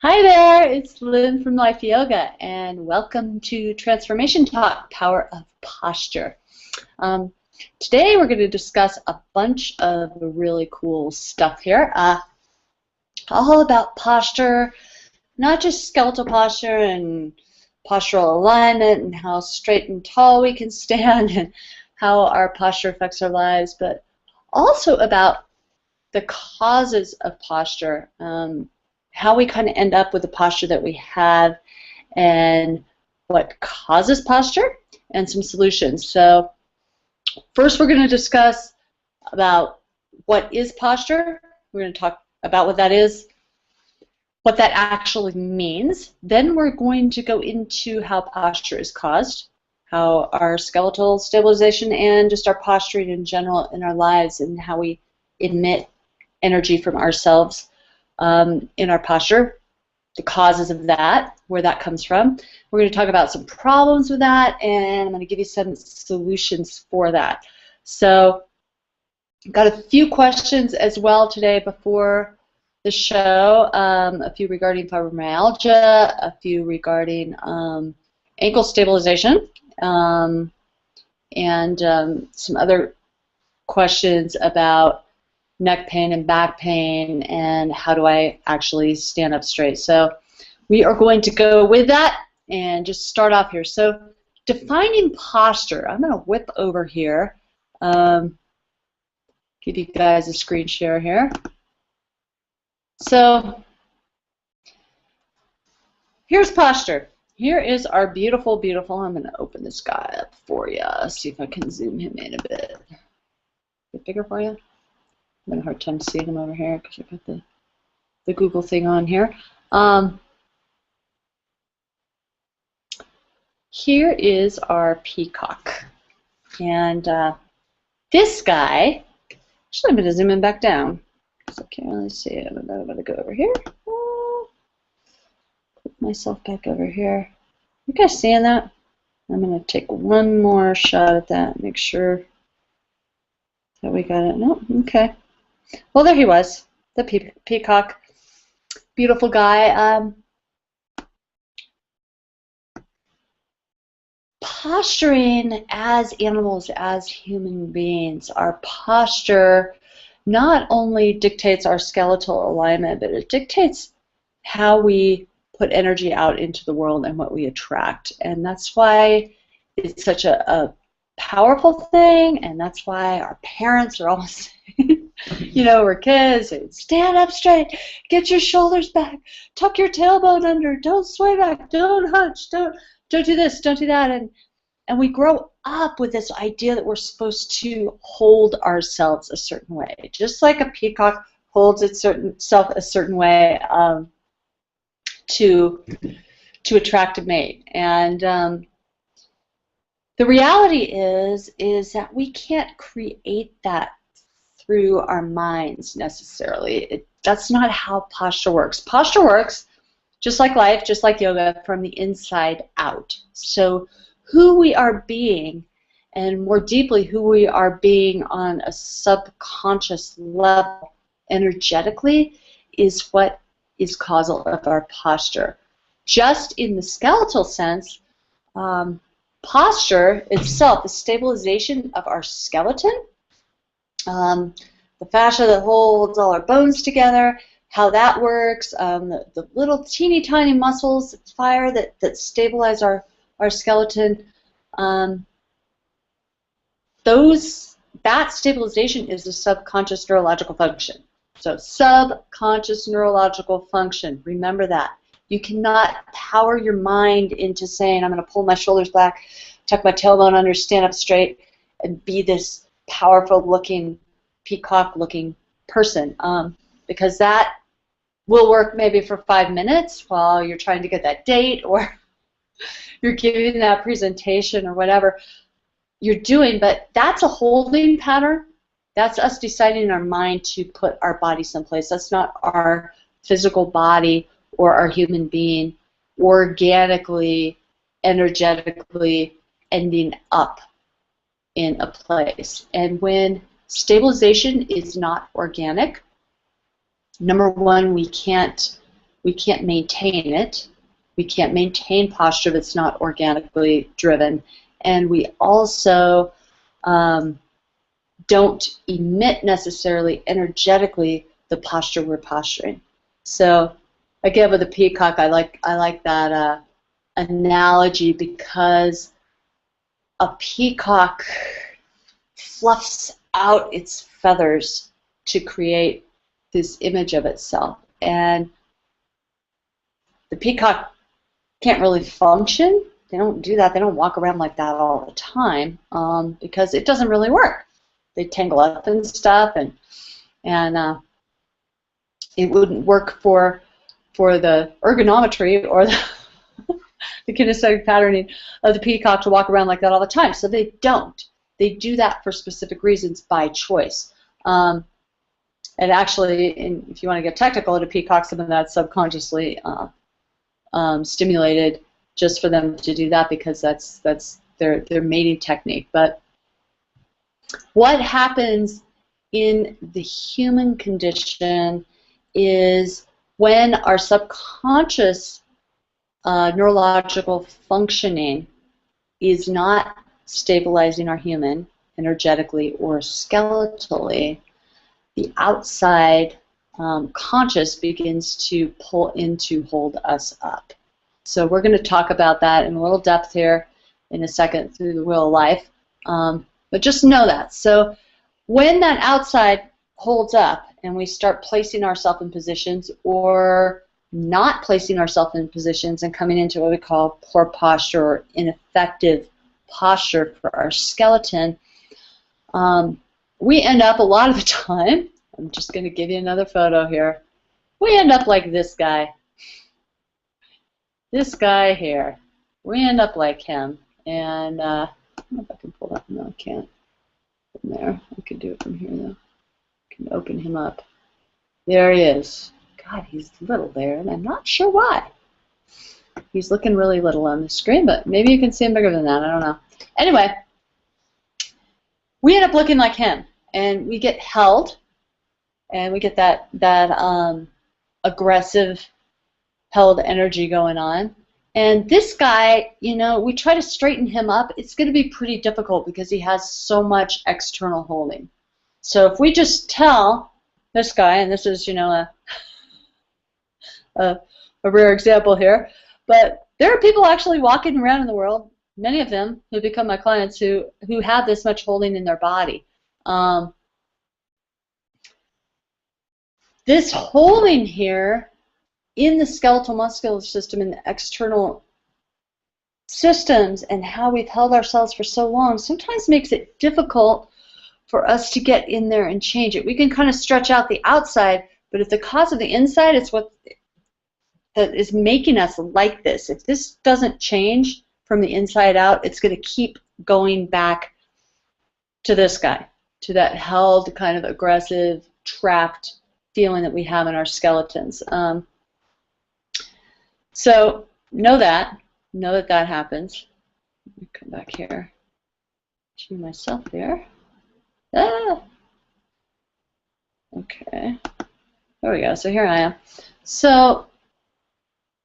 Hi there, it's Lynn from Life Yoga, and welcome to Transformation Talk, Power of Posture. Um, Today we're going to discuss a bunch of really cool stuff here, all about posture, not just skeletal posture and postural alignment and how straight and tall we can stand and how our posture affects our lives, but also about the causes of posture. How we kind of end up with the posture that we have and what causes posture and some solutions. So first we're going to discuss about what is posture. We're going to talk about what that is, what that actually means. Then we're going to go into how posture is caused, how our skeletal stabilization and just our posturing in general in our lives and how we emit energy from ourselves in our posture, the causes of that, where that comes from. We're going to talk about some problems with that, and I'm going to give you some solutions for that. So I've got a few questions as well today before the show, a few regarding fibromyalgia, a few regarding ankle stabilization, and some other questions about neck pain and back pain and how do I actually stand up straight. So we are going to go with that and just start off here. So defining posture, I'm going to whip over here, give you guys a screen share here. So here's posture. Here is our beautiful, beautiful, I'm going to open this guy up for you, see if I can zoom him in a bit. A bit bigger for you? I'm having a hard time seeing them over here because I've got the Google thing on here. Here is our peacock. And this guy, actually I'm going to zoom in back down because I can't really see it. I'm going to go over here. Put myself back over here. You guys seeing that? I'm going to take one more shot at that, make sure that we got it. No? Okay. Well, there he was, the peacock. Beautiful guy. Posturing as animals, as human beings, our posture not only dictates our skeletal alignment, but it dictates how we put energy out into the world and what we attract. And that's why it's such a powerful thing, and that's why our parents are always you know, we're kids, stand up straight, get your shoulders back, tuck your tailbone under, don't sway back, don't hunch, don't do this, don't do that, and we grow up with this idea that we're supposed to hold ourselves a certain way, just like a peacock holds itself a certain way to attract a mate. And the reality is that we can't create that through our minds necessarily. That's not how posture works. Posture works just like life, just like yoga, from the inside out. So who we are being, and more deeply who we are being on a subconscious level energetically, is what is causal of our posture. Just in the skeletal sense, posture itself, the stabilization of our skeleton, the fascia that holds all our bones together, how that works, the little teeny tiny muscles that fire that stabilize our skeleton, that stabilization is a subconscious neurological function. So subconscious neurological function, remember that. You cannot power your mind into saying, I'm going to pull my shoulders back, tuck my tailbone under, stand up straight, and be this powerful looking, peacock looking person, because that will work maybe for 5 minutes while you're trying to get that date or you're giving that presentation or whatever you're doing, but that's a holding pattern. That's us deciding in our mind to put our body someplace. That's not our physical body or our human being organically, energetically ending up in a place. And when stabilization is not organic, number one, we can't we can't maintain it. We can't maintain posture that's not organically driven. And we also don't emit necessarily energetically the posture we're posturing. So again, with the peacock, I like that analogy, because a peacock fluffs out its feathers to create this image of itself, and the peacock can't really function. They don't do that. They don't walk around like that all the time, because it doesn't really work. They tangle up and stuff, and it wouldn't work for the ergonometry or the kinesthetic patterning of the peacock to walk around like that all the time. So they don't. They do that for specific reasons by choice. And actually, if you want to get technical, in a peacock, some of that's subconsciously stimulated just for them to do that, because that's their mating technique. But what happens in the human condition is when our subconscious neurological functioning is not stabilizing our human energetically or skeletally, the outside conscious begins to pull in to hold us up. So we're going to talk about that in a little depth here in a second through the Wheel of Life. But just know that. So when that outside holds up and we start placing ourselves in positions or not placing ourselves in positions and coming into what we call poor posture or ineffective posture for our skeleton, we end up a lot of the time, I'm just going to give you another photo here, we end up like this guy. This guy here. We end up like him. And I don't know if I can pull that. No, I can't. From there. I can do it from here, though. I can open him up. There he is. God, he's little there, and I'm not sure why. He's looking really little on the screen, but maybe you can see him bigger than that. I don't know. Anyway, we end up looking like him, and we get held, and we get that aggressive held energy going on. And this guy, you know, we try to straighten him up. It's going to be pretty difficult because he has so much external holding. So if we just tell this guy, and this is, you know, a rare example here, but there are people actually walking around in the world, many of them who become my clients, who have this much holding in their body. This holding here in the skeletal muscular system, in the external systems, and how we've held ourselves for so long, sometimes makes it difficult for us to get in there and change it. We can kind of stretch out the outside, but if the cause of the inside is what that is making us like this, if this doesn't change from the inside out, it's going to keep going back to this guy, to that held, kind of aggressive, trapped feeling that we have in our skeletons. So know that that happens. Let me come back here to myself there. Ah. Okay, there we go. So here I am. So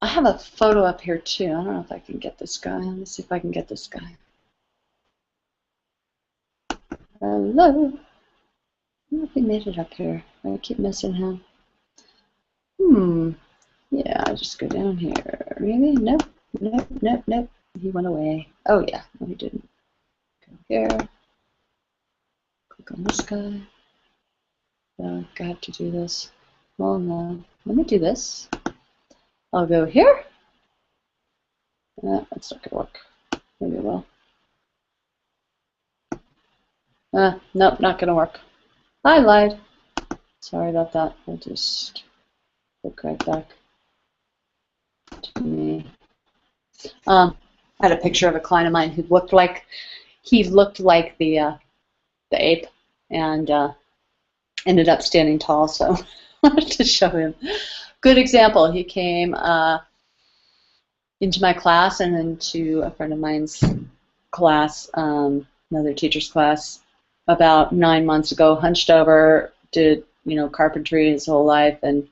I have a photo up here too. I don't know if I can get this guy. Let me see if I can get this guy. Hello. I don't know if he made it up here. I keep missing him. Yeah, I'll just go down here. Really? Nope. Nope. Nope. Nope. He went away. Oh yeah. No, he didn't. Go here. Click on this guy. I have to do this. Well, no. Let me do this. I'll go here. That's not gonna work. Maybe it will. Nope, not gonna work. I lied. Sorry about that. I'll just look right back to me. I had a picture of a client of mine who looked like the ape, and ended up standing tall. So I wanted to show him. Good example. He came into my class and into a friend of mine's class, another teacher's class, about 9 months ago. Hunched over, did carpentry his whole life, and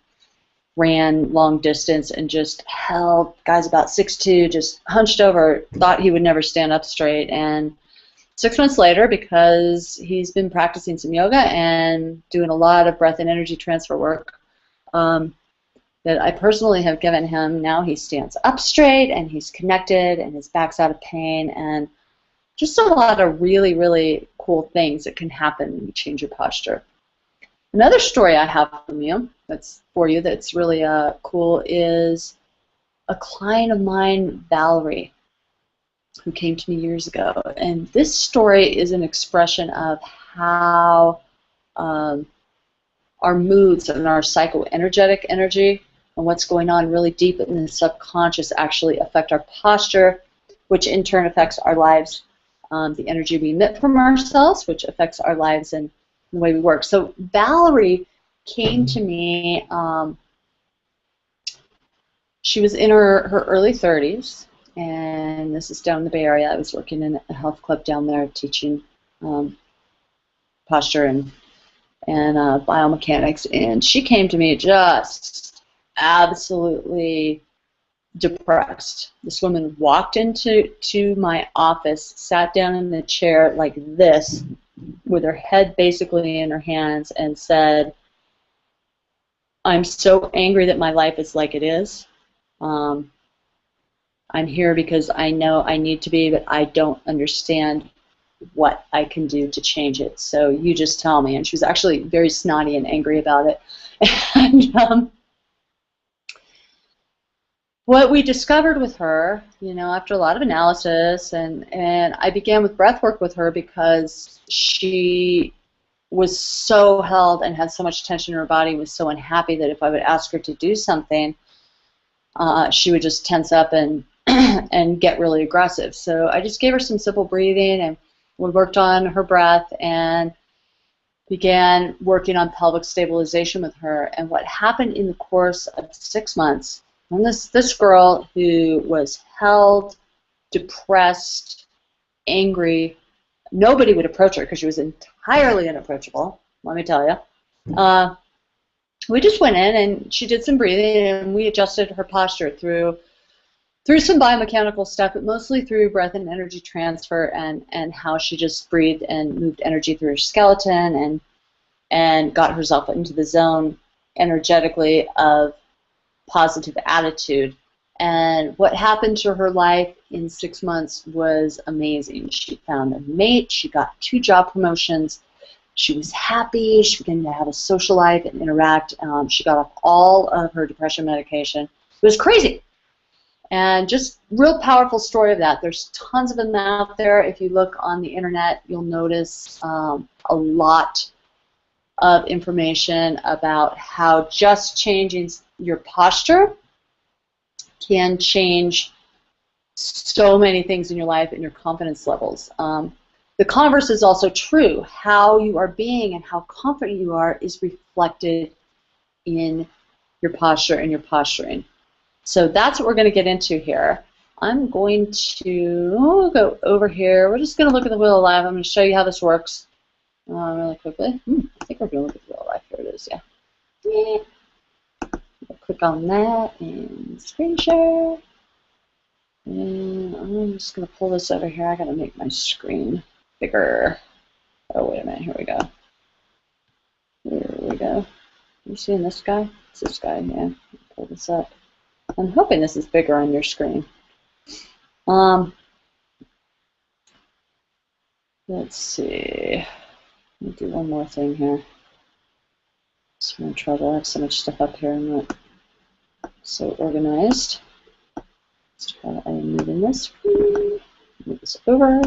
ran long distance and just held, guy's about 6'2", just hunched over, thought he would never stand up straight. And 6 months later, because he's been practicing some yoga and doing a lot of breath and energy transfer work that I personally have given him, now he stands up straight and he's connected and his back's out of pain, and just a lot of really, really cool things that can happen when you change your posture. Another story I have for you that's really cool is a client of mine, Valerie, who came to me years ago. And this story is an expression of how our moods and our psychoenergetic energy and what's going on really deep in the subconscious actually affect our posture, which in turn affects our lives, the energy we emit from ourselves, which affects our lives and the way we work. So Valerie came to me, she was in her early 30s, and this is down in the Bay Area. I was working in a health club down there teaching posture and biomechanics, and she came to me just absolutely depressed. This woman walked into my office, sat down in the chair like this, with her head basically in her hands, and said, "I'm so angry that my life is like it is. I'm here because I know I need to be, but I don't understand what I can do to change it. So you just tell me." And she was actually very snotty and angry about it. And what we discovered with her, after a lot of analysis, and I began with breath work with her because she was so held and had so much tension in her body, was so unhappy that if I would ask her to do something, she would just tense up and and get really aggressive. So I just gave her some simple breathing, and we worked on her breath and began working on pelvic stabilization with her. And what happened in the course of 6 months, and this girl who was held, depressed, angry, nobody would approach her because she was entirely unapproachable, let me tell you. We just went in and she did some breathing, and we adjusted her posture through some biomechanical stuff, but mostly through breath and energy transfer, and how she just breathed and moved energy through her skeleton and got herself into the zone energetically of positive attitude. And what happened to her life in 6 months was amazing. She found a mate, she got 2 job promotions, she was happy, she began to have a social life and interact. She got off all of her depression medication. It was crazy. And just real powerful story of that. There's tons of them out there. If you look on the internet, you'll notice a lot of information about how just changing your posture can change so many things in your life and your confidence levels. The converse is also true. How you are being and how confident you are is reflected in your posture and your posturing. So that's what we're going to get into here. I'm going to go over here. We're just going to look at the Wheel of Life. I'm going to show you how this works really quickly. I think we're going to look at the Wheel of Life. Here it is, yeah. Click on that and screen share. And I'm just going to pull this over here. I got to make my screen bigger. Oh, wait a minute. Here we go. Here we go. You seeing this guy? It's this guy, yeah. Pull this up. I'm hoping this is bigger on your screen. Let's see. Let me do one more thing here. I'm in trouble. I have so much stuff up here. I'm not so organized. Let's try moving this. Move this over.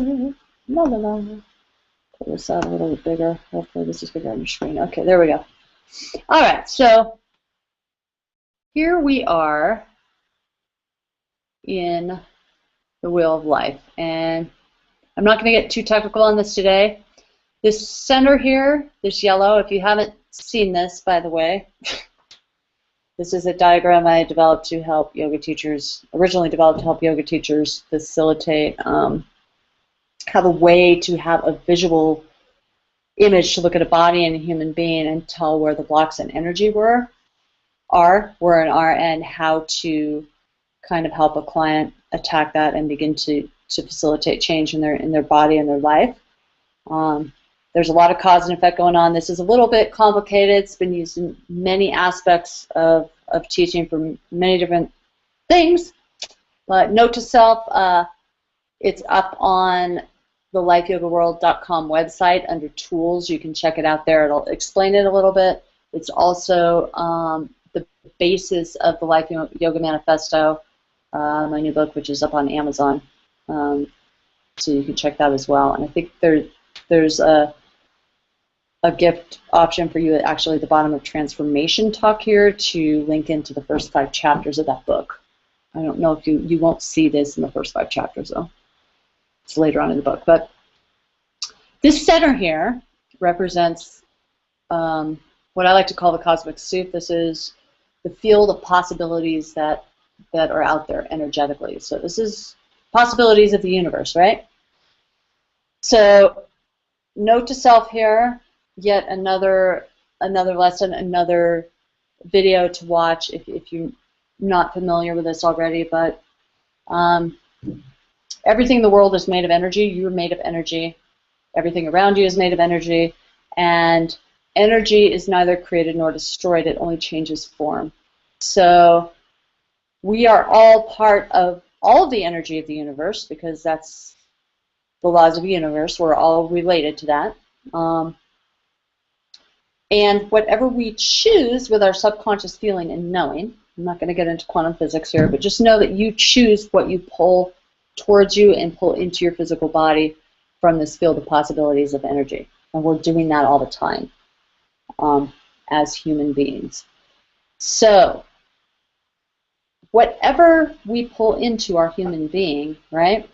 La la la. Pull this out a little bit bigger. Hopefully this is bigger on your screen. Okay, there we go. All right, so here we are in the Wheel of Life, and I'm not going to get too technical on this today. This center here, this yellow, if you haven't seen this, by the way, this is a diagram I developed to help yoga teachers, originally developed to help yoga teachers facilitate, have a way to have a visual image to look at a body and a human being and tell where the blocks and energy were. where an RN, how to kind of help a client attack that and begin to facilitate change in their body and their life. There's a lot of cause and effect going on. This is a little bit complicated. It's been used in many aspects of teaching for many different things. But note to self, it's up on the lifeyogaworld.com website under tools. You can check it out there. It'll explain it a little bit. It's also the basis of the Life Yoga Manifesto, my new book, which is up on Amazon. So you can check that as well. And I think there's a gift option for you actually at the bottom of Transformation Talk here to link into the first 5 chapters of that book. I don't know if you won't see this in the first 5 chapters though. It's later on in the book. But this center here represents what I like to call the cosmic soup. This is the field of possibilities that are out there energetically. So this is possibilities of the universe, right? So note to self here, yet another lesson, another video to watch if you're not familiar with this already. But everything in the world is made of energy. You're made of energy. Everything around you is made of energy. And energy is neither created nor destroyed. It only changes form. So we are all part of all of the energy of the universe because that's the laws of the universe. We're all related to that. And whatever we choose with our subconscious feeling and knowing, I'm not going to get into quantum physics here, but just know that you choose what you pull towards you and pull into your physical body from this field of possibilities of energy. And we're doing that all the time as human beings. So whatever we pull into our human being, right,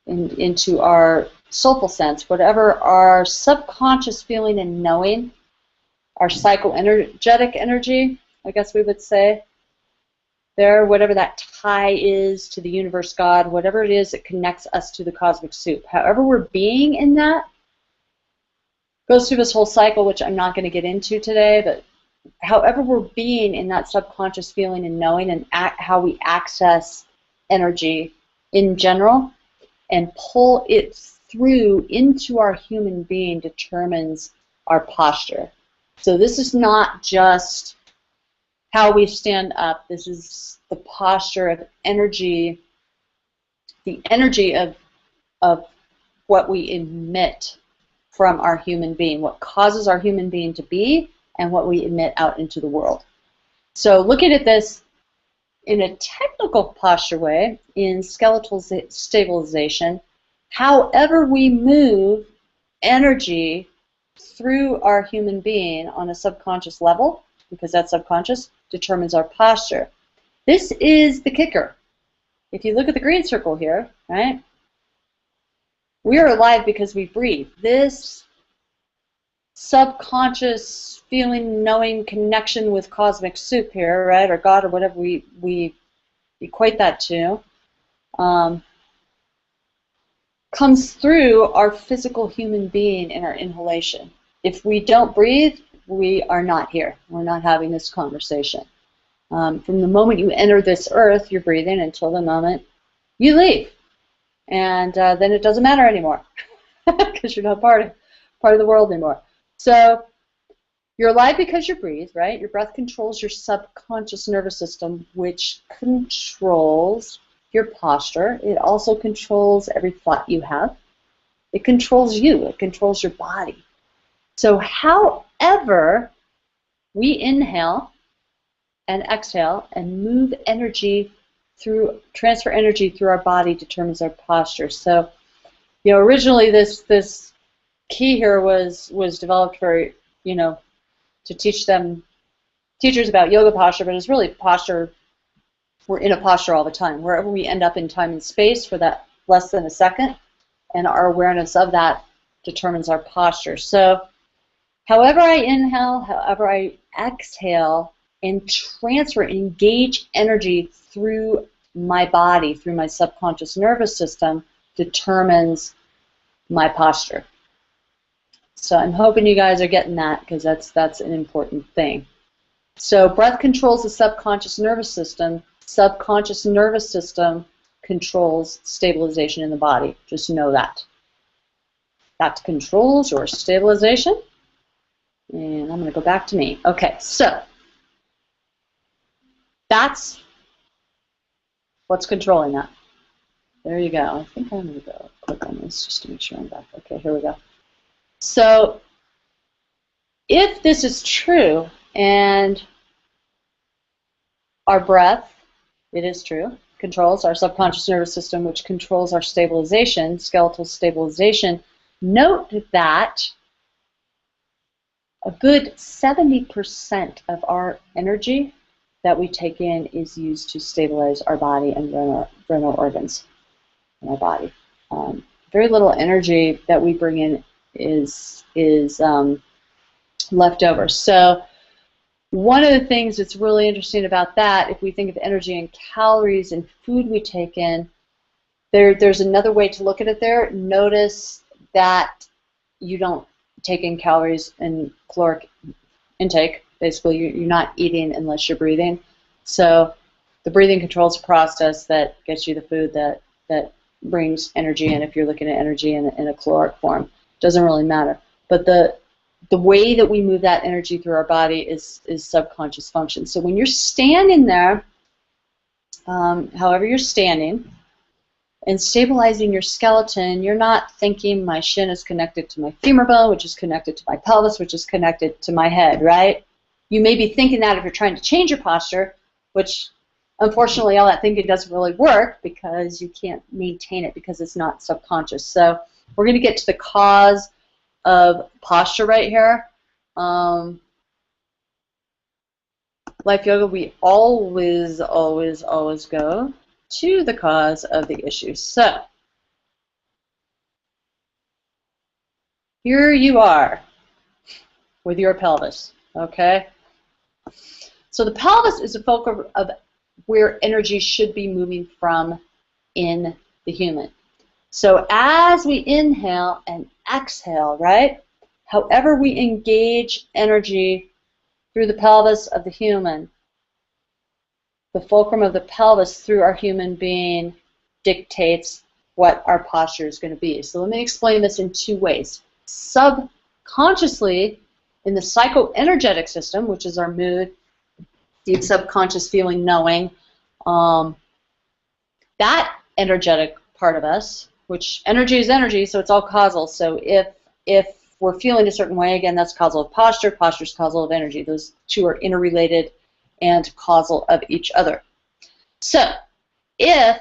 into our soulful sense, whatever our subconscious feeling and knowing, our psychoenergetic energy, I guess we would say, there, whatever that tie is to the universe, God, whatever it is that connects us to the cosmic soup, however we're being in that, goes through this whole cycle, which I'm not going to get into today, but however we're being in that subconscious feeling and knowing and how we access energy in general and pull it through into our human being determines our posture. So this is not just how we stand up. This is the posture of energy, the energy of what we emit from our human being, what causes our human being to be, and what we emit out into the world. So looking at this in a technical posture way, in skeletal stabilization, however we move energy through our human being on a subconscious level, because that subconscious determines our posture. This is the kicker. If you look at the green circle here, right, we are alive because we breathe. This subconscious feeling, knowing connection with cosmic soup here, right, or God, or whatever we equate that to, comes through our physical human being in our inhalation. If we don't breathe, we are not here. We're not having this conversation. From the moment you enter this earth, you're breathing until the moment you leave. And then it doesn't matter anymore because you're not part of the world anymore. So you're alive because you breathe, right? Your breath controls your subconscious nervous system, which controls your posture. It also controls every thought you have. It controls you. It controls your body. So however we inhale and exhale and move energy through, transfer energy through our body determines our posture. So, you know, originally this key here was developed for, you know, to teach teachers about yoga posture, but it's really posture. We're in a posture all the time. Wherever we end up in time and space for that less than a second, and our awareness of that determines our posture. So however I inhale, however I exhale, and transfer, engage energy through my body, through my subconscious nervous system, determines my posture. So I'm hoping you guys are getting that, because that's an important thing. So breath controls the subconscious nervous system. Subconscious nervous system controls stabilization in the body. Just know that. That controls your stabilization. And I'm going to go back to me. Okay, so that's what's controlling that. There you go. I think I'm going to go click on this just to make sure I'm back. Okay, here we go. So if this is true and our breath, it is true, controls our subconscious nervous system, which controls our stabilization, skeletal stabilization, note that a good 70% of our energy that we take in is used to stabilize our body and run our organs in our body. Very little energy that we bring in is left over. So one of the things that's really interesting about that, if we think of energy and calories and food we take in, there's another way to look at it there. Notice that you don't take in calories and caloric intake. Basically, you're not eating unless you're breathing. So the breathing controls the process that gets you the food that brings energy in. If you're looking at energy in a caloric form, doesn't really matter. But the way that we move that energy through our body is subconscious function. So when you're standing there, however you're standing, and stabilizing your skeleton, you're not thinking my shin is connected to my femur bone, which is connected to my pelvis, which is connected to my head, right? You may be thinking that if you're trying to change your posture, which unfortunately all that thinking doesn't really work because you can't maintain it because it's not subconscious. So we're going to get to the cause of posture right here. Life Yoga, we always go to the cause of the issue. So here you are with your pelvis, okay? So the pelvis is the focus of where energy should be moving from in the human. So as we inhale and exhale, right, however we engage energy through the pelvis of the human, the fulcrum of the pelvis through our human being dictates what our posture is going to be. So let me explain this in two ways. Subconsciously, in the psychoenergetic system, which is our mood, deep subconscious feeling, knowing, that energetic part of us, which energy is energy, so it's all causal. So if we're feeling a certain way, again, that's causal of posture. Posture is causal of energy. Those two are interrelated and causal of each other. So if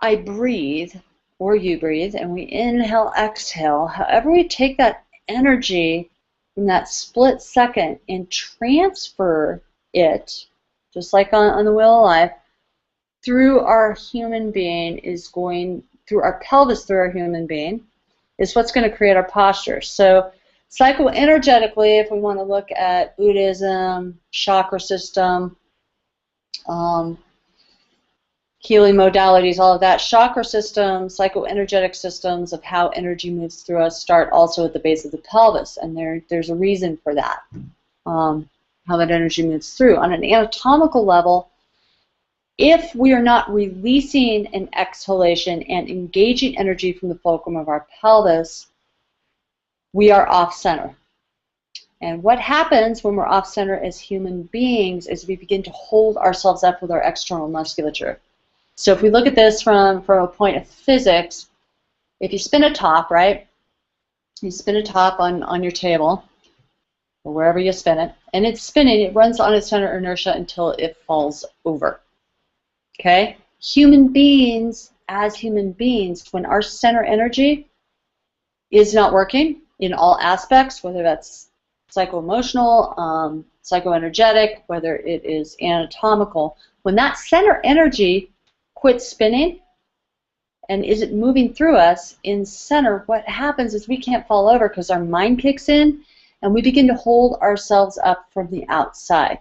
I breathe, or you breathe, and we inhale, exhale, however we take that energy from that split second and transfer it, just like on the wheel of life, through our human being is going, through our pelvis, through our human being, is what's going to create our posture. So psychoenergetically, if we want to look at Buddhism, chakra system, healing modalities, all of that, chakra systems, psychoenergetic systems of how energy moves through us start also at the base of the pelvis, and there's a reason for that, how that energy moves through. On an anatomical level, if we are not releasing an exhalation and engaging energy from the fulcrum of our pelvis, we are off-center. And what happens when we're off-center as human beings is we begin to hold ourselves up with our external musculature. So if we look at this from a point of physics, if you spin a top, right, you spin a top on your table, or wherever you spin it, and it's spinning, it runs on its center inertia until it falls over. Okay? Human beings, as human beings, when our center energy is not working in all aspects, whether that's psycho-emotional, psychoenergetic, whether it is anatomical, when that center energy quits spinning and isn't moving through us in center, what happens is we can't fall over because our mind kicks in and we begin to hold ourselves up from the outside.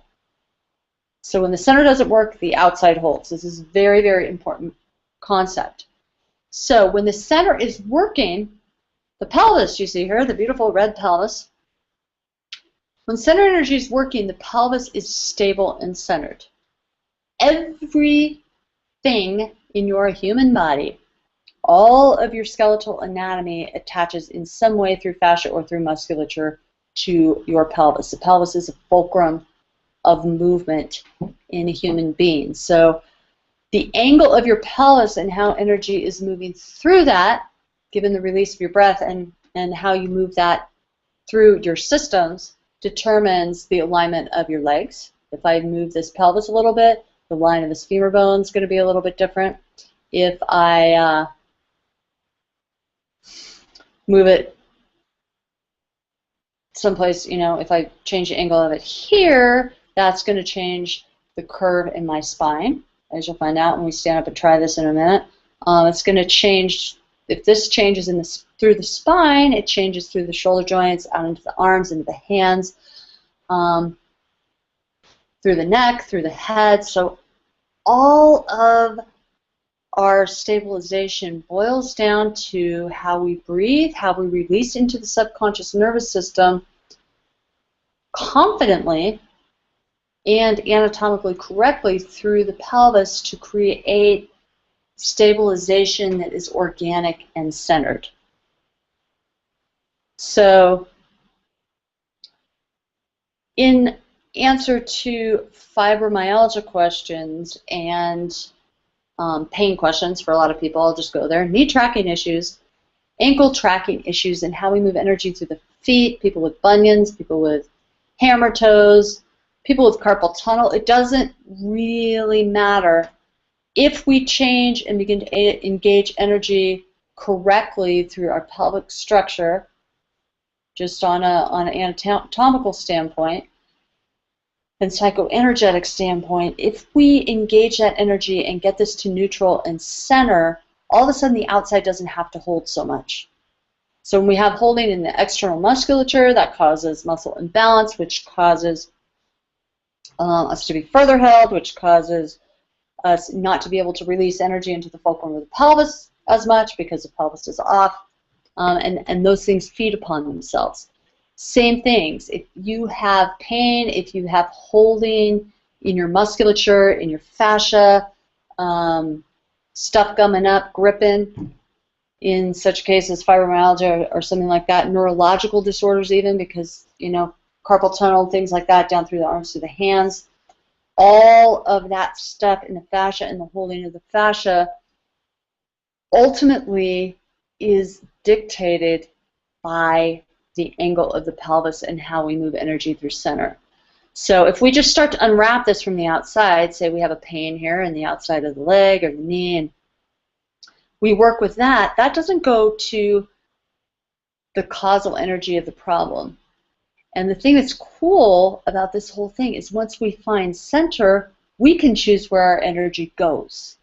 So when the center doesn't work, the outside holds. This is a very, very important concept. So when the center is working, the pelvis, you see here, the beautiful red pelvis, When center energy is working, the pelvis is stable and centered. Everything in your human body, all of your skeletal anatomy attaches in some way through fascia or through musculature to your pelvis. The pelvis is a fulcrum of movement in a human being. So the angle of your pelvis and how energy is moving through that, given the release of your breath and how you move that through your systems, determines the alignment of your legs. If I move this pelvis a little bit, the line of this femur bone is going to be a little bit different. If I move it someplace, if I change the angle of it here, that's going to change the curve in my spine, as you'll find out when we stand up and try this in a minute. It's going to change. If this changes through the spine, it changes through the shoulder joints, out into the arms, into the hands, through the neck, through the head. So all of our stabilization boils down to how we breathe, how we release into the subconscious nervous system confidently and anatomically correctly through the pelvis to create stabilization that is organic and centered. So, in answer to fibromyalgia questions and pain questions for a lot of people, I'll just go there. Knee tracking issues, ankle tracking issues, and how we move energy through the feet, people with bunions, people with hammer toes, people with carpal tunnel. It doesn't really matter. If we change and begin to engage energy correctly through our pelvic structure, just on an anatomical standpoint and psychoenergetic standpoint, if we engage that energy and get this to neutral and center, all of a sudden the outside doesn't have to hold so much. So when we have holding in the external musculature, that causes muscle imbalance, which causes us to be further held, which causes us not to be able to release energy into the fulcrum of the pelvis as much because the pelvis is off, and those things feed upon themselves. Same things. If you have pain, if you have holding in your musculature, in your fascia, stuff gumming up, gripping, in such cases fibromyalgia or something like that, neurological disorders even, because, carpal tunnel, things like that, down through the arms, through the hands, all of that stuff in the fascia and the holding of the fascia ultimately is dictated by the angle of the pelvis and how we move energy through center. So if we just start to unwrap this from the outside, say we have a pain here in the outside of the leg or the knee, and we work with that, that doesn't go to the causal energy of the problem. And the thing that's cool about this whole thing is once we find center, we can choose where our energy goes.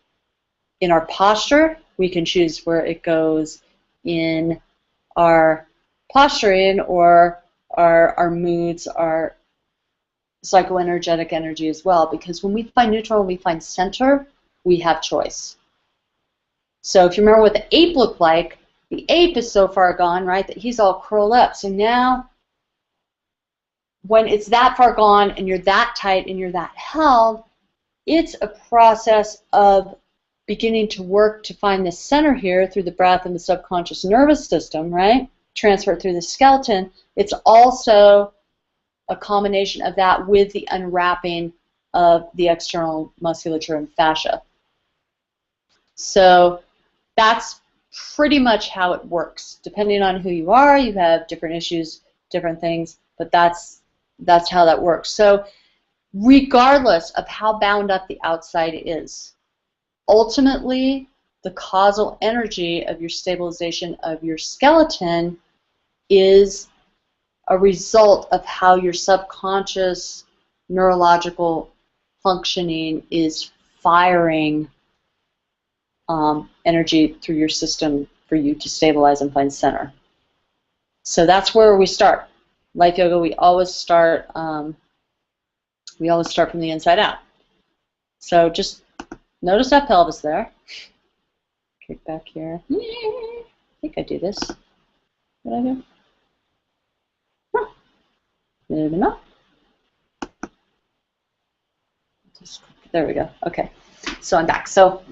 In our posture, we can choose where it goes in our posturing or our moods, our psychoenergetic energy as well. Because when we find neutral and we find center, we have choice. So if you remember what the ape looked like, the ape is so far gone, right, that he's all curled up. So now, when it's that far gone and you're that tight and you're that held, it's a process of beginning to work to find the center here through the breath and the subconscious nervous system, right? Transfer it through the skeleton. It's also a combination of that with the unwrapping of the external musculature and fascia. So that's pretty much how it works. Depending on who you are, you have different issues, different things, but that's how that works. So regardless of how bound up the outside is, ultimately the causal energy of your stabilization of your skeleton is a result of how your subconscious neurological functioning is firing energy through your system for you to stabilize and find center. So that's where we start. Life yoga, we always start from the inside out. So just notice that pelvis there. Kick back here. I think I do this. Did I do? Huh. Maybe not. There we go. Okay. So I'm back. So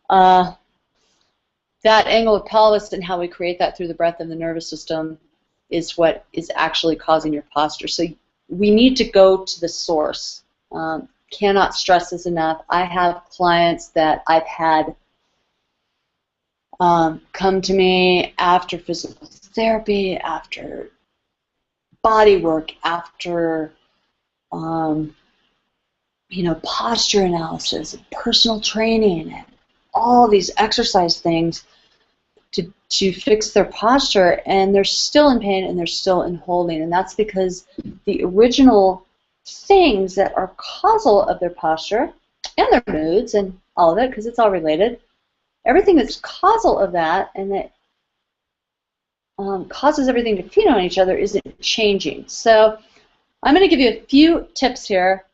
that angle of pelvis and how we create that through the breath and the nervous system is what is actually causing your posture. So we need to go to the source. Cannot stress this enough. I have clients that I've had come to me after physical therapy, after body work, after you know, posture analysis, personal training, and all these exercise things to fix their posture, and they're still in pain and they're still in holding, and that's because the original things that are causal of their posture and their moods and all of it, because it's all related, everything that's causal of that and that causes everything to feed on each other isn't changing. So I'm going to give you a few tips here,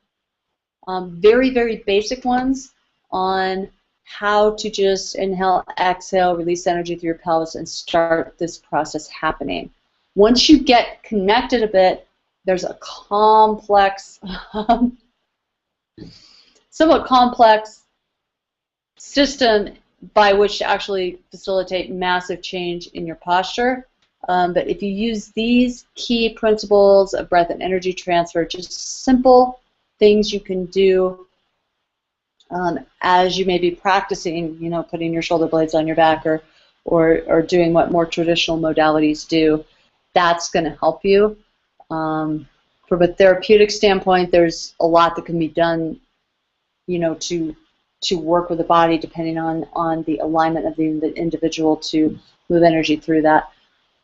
very, very basic ones on how to just inhale, exhale, release energy through your pelvis and start this process happening. Once you get connected a bit, there's a complex, somewhat complex system by which to actually facilitate massive change in your posture. But if you use these key principles of breath and energy transfer, just simple things you can do as you may be practicing, you know, putting your shoulder blades on your back or doing what more traditional modalities do, that's going to help you. From a therapeutic standpoint, there's a lot that can be done, you know, to work with the body depending on the alignment of the individual to move energy through that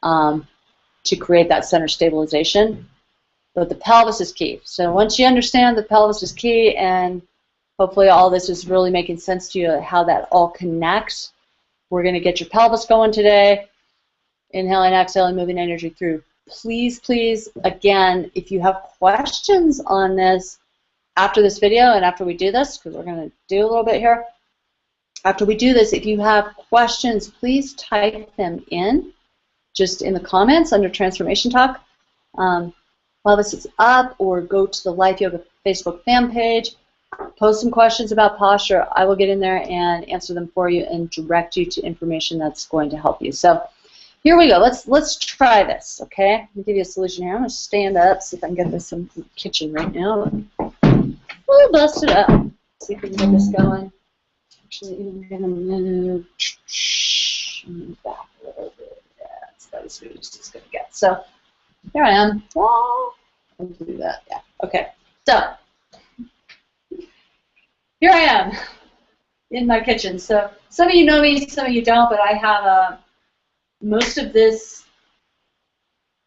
to create that center stabilization. But the pelvis is key. So once you understand the pelvis is key, and hopefully all this is really making sense to you, how that all connects, we're going to get your pelvis going today, inhaling, exhaling, moving energy through. Please, please, again, if you have questions on this after this video and after we do this, because we're going to do a little bit here, after we do this, if you have questions, please type them in just in the comments under Transformation Talk. While this is up, or go to the Life Yoga Facebook fan page, post some questions about posture. I will get in there and answer them for you and direct you to information that's going to help you. So here we go. Let's try this, okay? Let me give you a solution here. I'm going to stand up, see if I can get this in the kitchen right now. We'll bust it up. See if we can get this going. Actually, I'm going to move back a little bit. Yeah, that's about as good as it's going to get. So here I am. Oh, I'll do that. Yeah. Okay. So here I am in my kitchen. So some of you know me, some of you don't, but I have most of this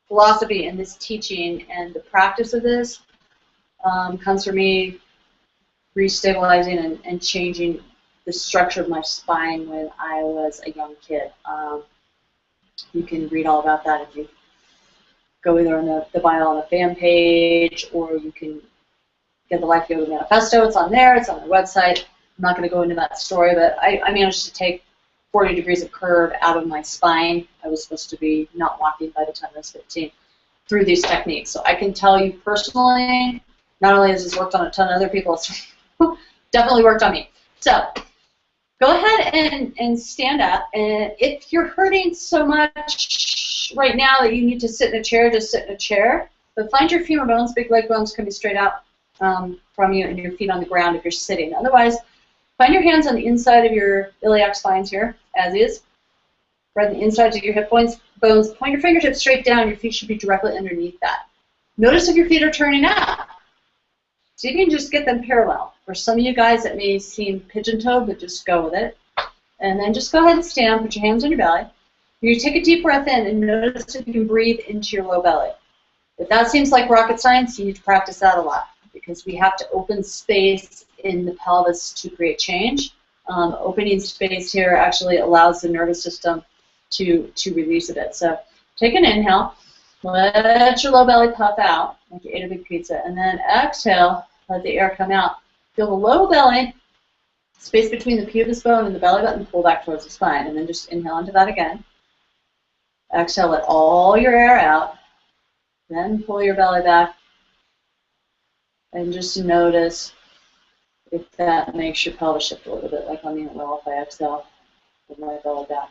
philosophy and this teaching and the practice of this comes from me restabilizing and changing the structure of my spine when I was a young kid. You can read all about that if you go either on the bio on the fan page, or you can get the Life Yoga Manifesto. It's on there. It's on their website. I'm not going to go into that story, but I managed to take 40 degrees of curve out of my spine. I was supposed to be not walking by the time I was 15 through these techniques. So I can tell you personally, not only has this worked on a ton of other people, it's definitely worked on me. So go ahead and stand up. And if you're hurting so much right now that you need to sit in a chair, just sit in a chair. But find your femur bones. Big leg bones can be straight out from you, and your feet on the ground if you're sitting. Otherwise, find your hands on the inside of your iliac spines here, as is. Right on the insides of your hip bones. Point your fingertips straight down. Your feet should be directly underneath that. Notice if your feet are turning out. So you can just get them parallel. For some of you guys, that may seem pigeon-toed, but just go with it. And then just go ahead and stand. Put your hands on your belly. You take a deep breath in and notice if you can breathe into your low belly. If that seems like rocket science, you need to practice that a lot, because we have to open space in the pelvis to create change. Opening space here actually allows the nervous system to release a bit. So take an inhale. Let your low belly puff out like you ate a big pizza. And then exhale. Let the air come out. Feel the low belly, space between the pubis bone and the belly button, pull back towards the spine. And then just inhale into that again. Exhale, let all your air out. Then pull your belly back and just notice if that makes your pelvis shift a little bit, like on the inhale. If I exhale, pull my belly back,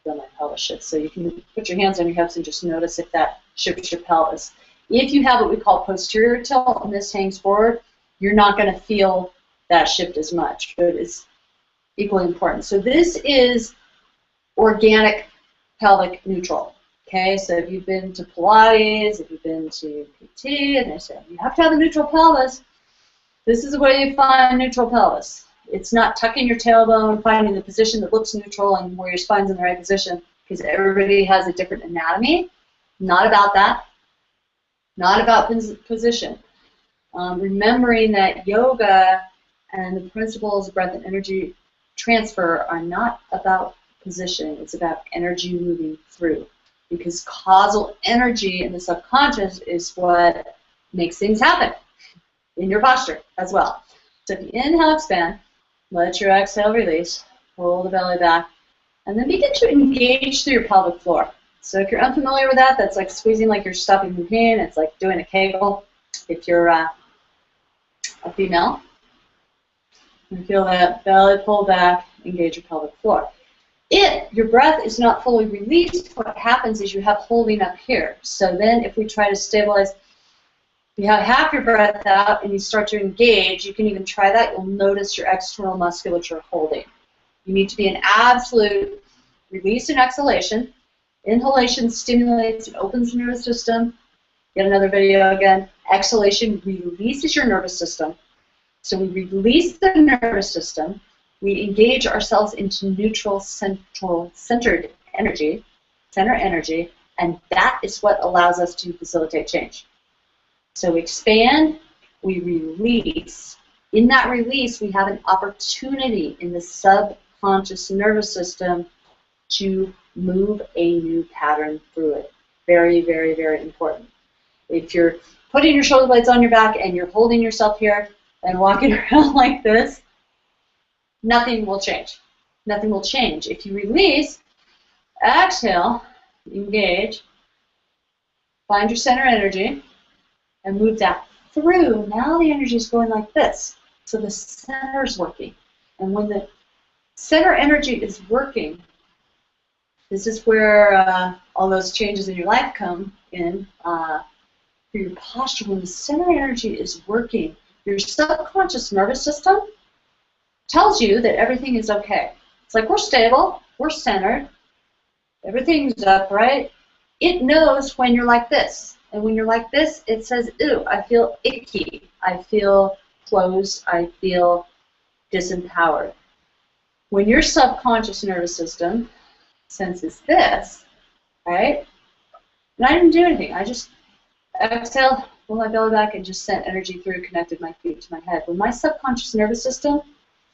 then my pelvis shifts. So you can put your hands on your hips and just notice if that shifts your pelvis. If you have what we call posterior tilt and this hangs forward, you're not going to feel that shift as much, but it's equally important. So this is organic pelvic neutral. Okay, so if you've been to Pilates, if you've been to PT, and they say you have to have a neutral pelvis, this is where you find neutral pelvis. It's not tucking your tailbone, finding the position that looks neutral and where your spine's in the right position, because everybody has a different anatomy. Not about that. Not about position. Remembering that yoga and the principles of breath and energy transfer are not about position. It's about energy moving through. Because causal energy in the subconscious is what makes things happen in your posture as well. So if you inhale, expand, let your exhale release, pull the belly back, and then begin to engage through your pelvic floor. So if you're unfamiliar with that, that's like squeezing like you're stopping the pain. It's like doing a Kegel. If you're a female, you feel that belly pull back, engage your pelvic floor. If your breath is not fully released, what happens is you have holding up here. So then if we try to stabilize, you have half your breath out and you start to engage, you can even try that. You'll notice your external musculature holding. You need to be an absolute release and exhalation. Inhalation stimulates and opens the nervous system. Get another video again. Exhalation releases your nervous system. So we release the nervous system. We engage ourselves into neutral, centered energy, center energy, and that is what allows us to facilitate change. So we expand, we release. In that release, we have an opportunity in the subconscious nervous system to move a new pattern through it. Very, very, very important. If you're putting your shoulder blades on your back and you're holding yourself here and walking around like this, nothing will change. Nothing will change. If you release, exhale, engage, find your center energy, and move that through. Now the energy is going like this. So the center is working. And when the center energy is working, this is where all those changes in your life come in for your posture. When the center energy is working, your subconscious nervous system tells you that everything is okay. It's like we're stable, we're centered, everything's upright. It knows when you're like this. And when you're like this, it says, ew, I feel icky, I feel closed, I feel disempowered. When your subconscious nervous system senses this, right, and I didn't do anything, I just exhaled, pulled my belly back, and just sent energy through, connected my feet to my head. When my subconscious nervous system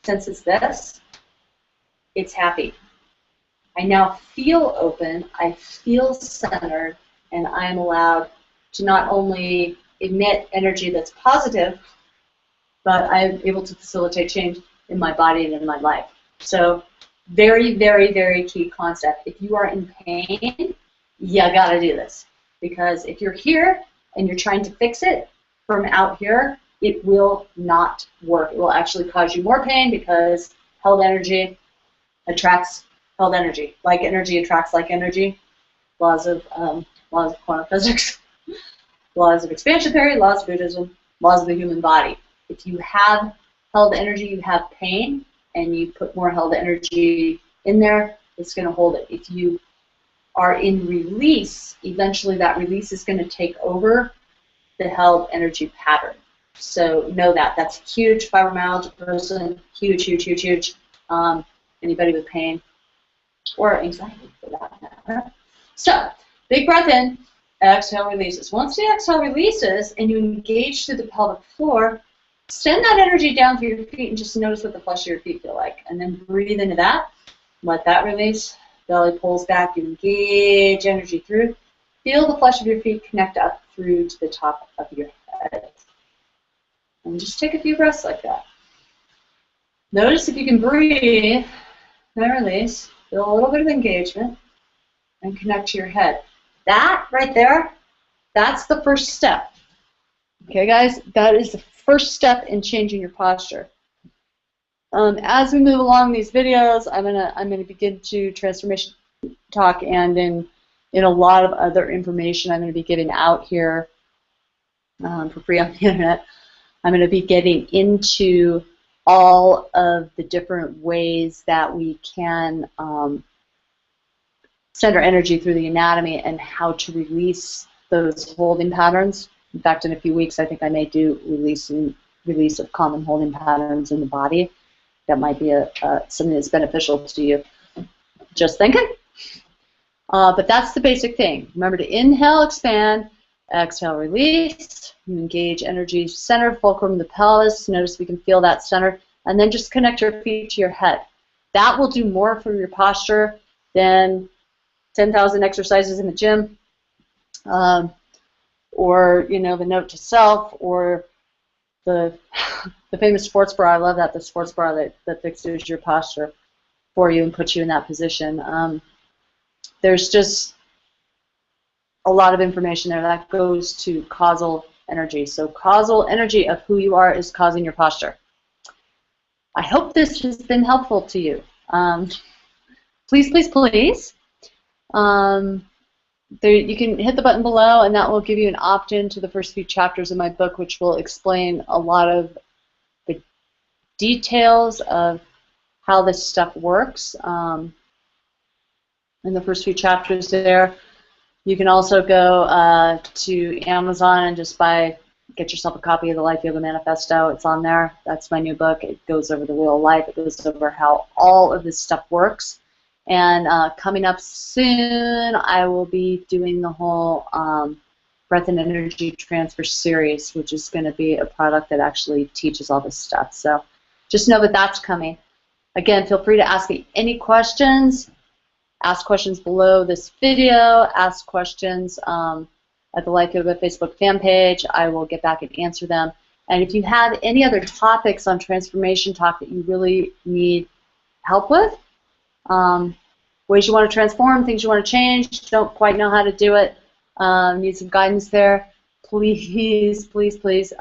senses this, it's happy. I now feel open, I feel centered, and I am allowed to not only emit energy that's positive, but I'm able to facilitate change in my body and in my life. So very, very, very key concept. If you are in pain, you gotta do this. Because if you're here and you're trying to fix it from out here, it will not work. It will actually cause you more pain because held energy attracts held energy. Like energy attracts like energy. Laws of quantum physics, laws of expansion theory, laws of Buddhism, laws of the human body. If you have held energy, you have pain, and you put more held energy in there, it's going to hold it. If you are in release, eventually that release is going to take over the held energy pattern. So know that. That's huge. Fibromyalgia person, huge, huge, huge, huge. Anybody with pain or anxiety for that matter. So, big breath in, exhale releases. Once the exhale releases and you engage through the pelvic floor, send that energy down through your feet and just notice what the flesh of your feet feel like. And then breathe into that. Let that release. Belly pulls back. You engage energy through. Feel the flesh of your feet connect up through to the top of your head. And just take a few breaths like that. Notice if you can breathe, then release. Feel a little bit of engagement and connect to your head. That right there, That's the first step. Okay, guys, that is the first step in changing your posture. As we move along these videos, I'm gonna begin to transformation talk, and in a lot of other information I'm going to be giving out here for free on the internet. I'm going to be getting into all of the different ways that we can send our energy through the anatomy and how to release those holding patterns. In fact, in a few weeks, I think I may do release of common holding patterns in the body. That might be something that's beneficial to you. Just thinking. But that's the basic thing. Remember to inhale, expand, exhale, release. You engage energy center, fulcrum of the pelvis. Notice we can feel that center. And then just connect your feet to your head. That will do more for your posture than 10,000 exercises in the gym, or the note to self, or the famous sports bra. I love that, the sports bra that fixes your posture for you and puts you in that position. There's just a lot of information there that goes to causal energy. So causal energy of who you are is causing your posture. I hope this has been helpful to you. Please, please, please. You can hit the button below, and that will give you an opt-in to the first few chapters of my book, which will explain a lot of the details of how this stuff works. In the first few chapters there. You can also go to Amazon and just get yourself a copy of the Life Yoga Manifesto. It's on there. That's my new book. It goes over the wheel of life. It goes over how all of this stuff works. And coming up soon, I will be doing the whole Breath and Energy Transfer series, which is going to be a product that actually teaches all this stuff. So just know that that's coming. Again, feel free to ask me any questions. Ask questions below this video. Ask questions at the Life Yoga Facebook fan page. I will get back and answer them. And if you have any other topics on transformation talk that you really need help with, ways you want to transform, things you want to change, don't quite know how to do it, need some guidance there, please, please, please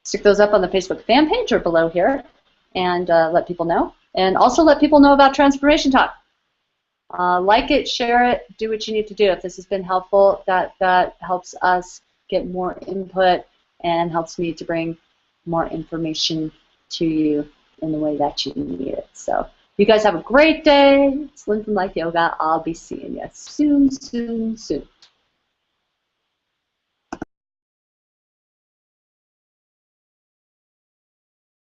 stick those up on the Facebook fan page or below here and let people know. And also let people know about Transformation Talk. Like it, share it, do what you need to do. If this has been helpful, that helps us get more input and helps me to bring more information to you in the way that you need it. So you guys have a great day. It's Lynn from Life Yoga. I'll be seeing you soon, soon, soon.